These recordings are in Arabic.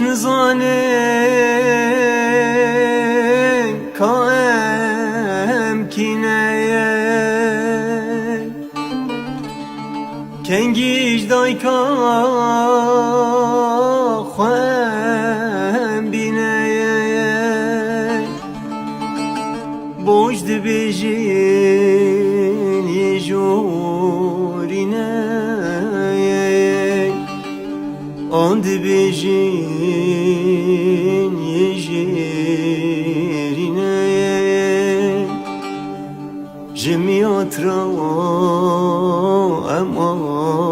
نزانه کام کینه کنگیش دای کا خوام بینه بوش دبیجین یه جورینه آن دبیجین یه جیرینه جمعیت را امارینه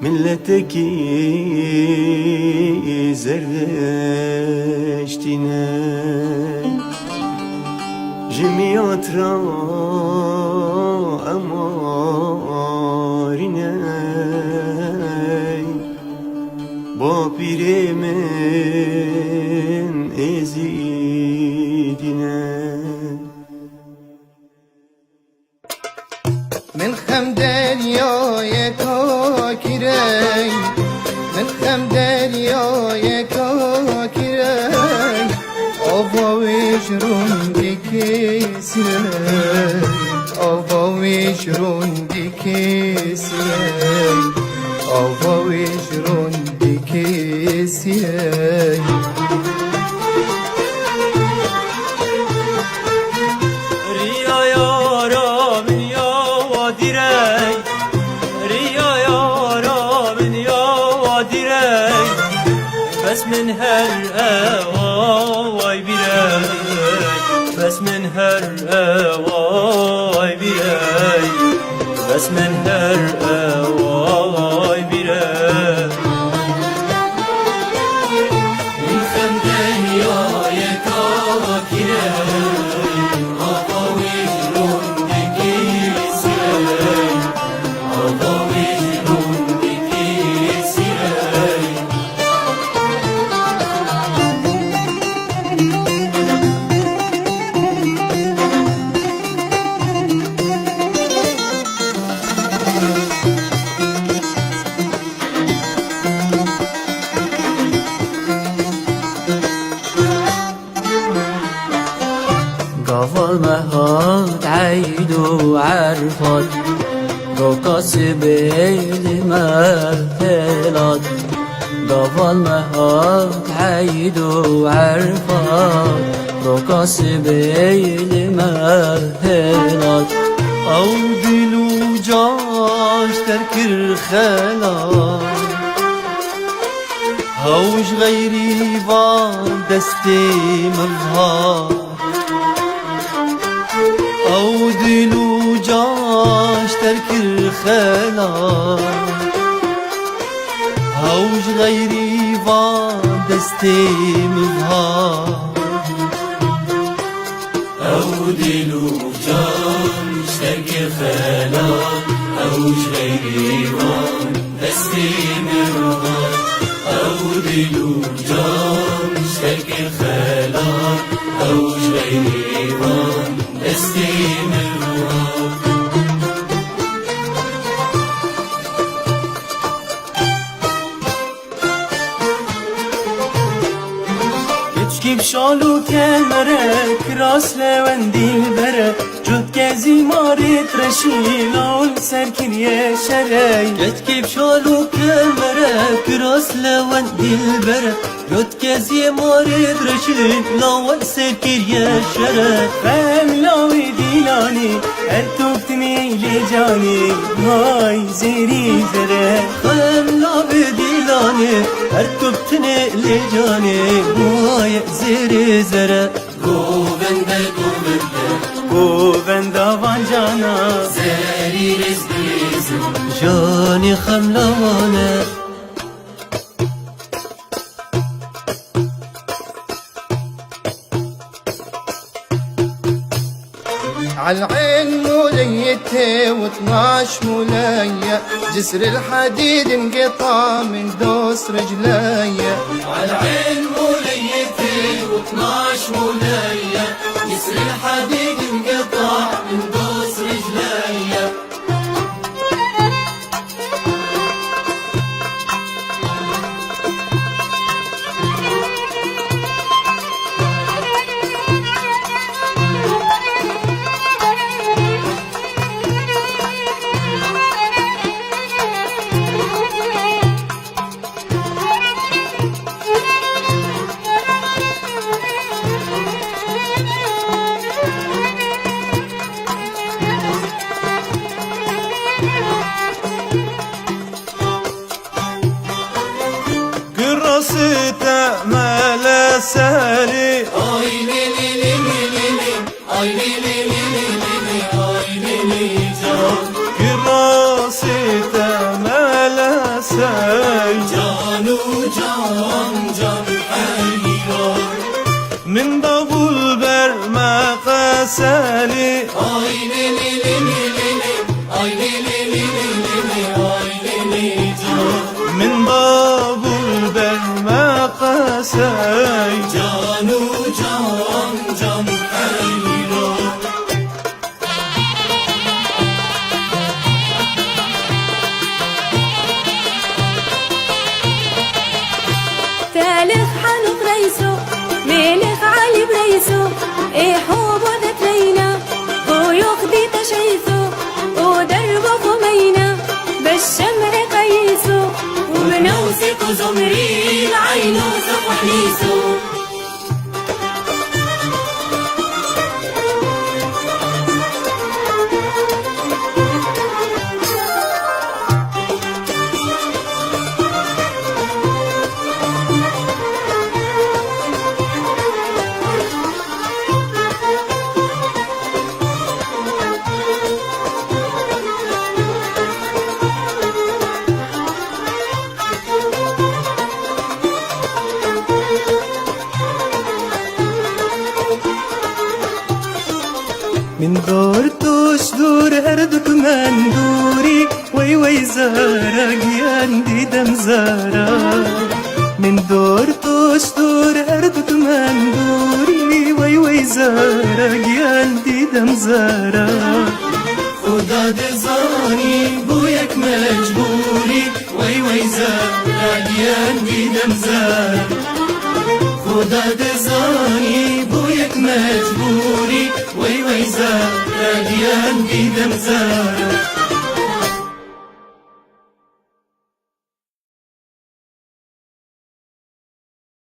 ملتکی زردشتینه جمعیت را امارینه با پیر من ازیدینه من خم دریای کاکیرای من خم دریای کاکیرای آواویش روندی کسیرای آواویش روندی کسیرای آواویش روندی کسیرای بس من هر اواي براي بس من هر اواي براي بس من هر اواي براي من خندن يا كاكيراي اواوي روندكي سراي اواوي روندكي سراي قفل مهات عيد وعرفت رقص بيد مرتلات قفل مهات عيد وعرفت رقص بيد مرتلات او دلو جاش تركر خلال هوش غيري وان دستي مظهر او دلو جاش تركر خلال هوش غيري وان دستي مظهر او دلو جاش تركر خلال هوش غيري وان دستي مظهر او دلو جاش تركر خلال هوش غيري وان دستي مظهر كيف شالو كامرة كراس لون دلبرة جد كزي مارت رشيلا والسركن يا شراي كيف شالو كامرة كراس لون دلبرة جد كزي مارت رشيلا والسركن يا شراي فاملاوي ديلاني ارتوبتني لجاني هاي زيري زرا فاملاوي ديلاني ارتوبتني لجاني هاي زيري زرا گوونده گوونده وانجانا زری رزبیزم جانی خملوانه عالعين موليته و12 مولية جسر الحديد انقطع من دوس رجليا عالعين موليته و12 مولية جسر الحديد انقطع من دوس رجليا راسته مال سالي آی لی لی لی لی لی لی آی لی لی لی لی لی لی آی لی لی جان راسته مال سالي جانو جان جان حیران من بابول بر ما قسالي آی لی لی لی لی لی لی آی لی لی لی لی لی لی آی لی لی جان من بابول بر ما قسالي جانو جان جان حیران ثالث حنوف ريسو ملك علي بريسو ايه حوب وذكرينا ويخدي تشيثو ودربه خمينا بالشمع قيسو وبنوسك زمري العين وثق وحنيسو من دور توش دور هردك من دوري وي وي زارك ياندي دم زارا من دور توش دور هردك من دوري وي وي زارك ياندي دم زارا خدا دزانی بویک مجبوری وی وی زرگیان دیدم زر خدا دزانی بویک مجبوری وی وی زرگیان دیدم زر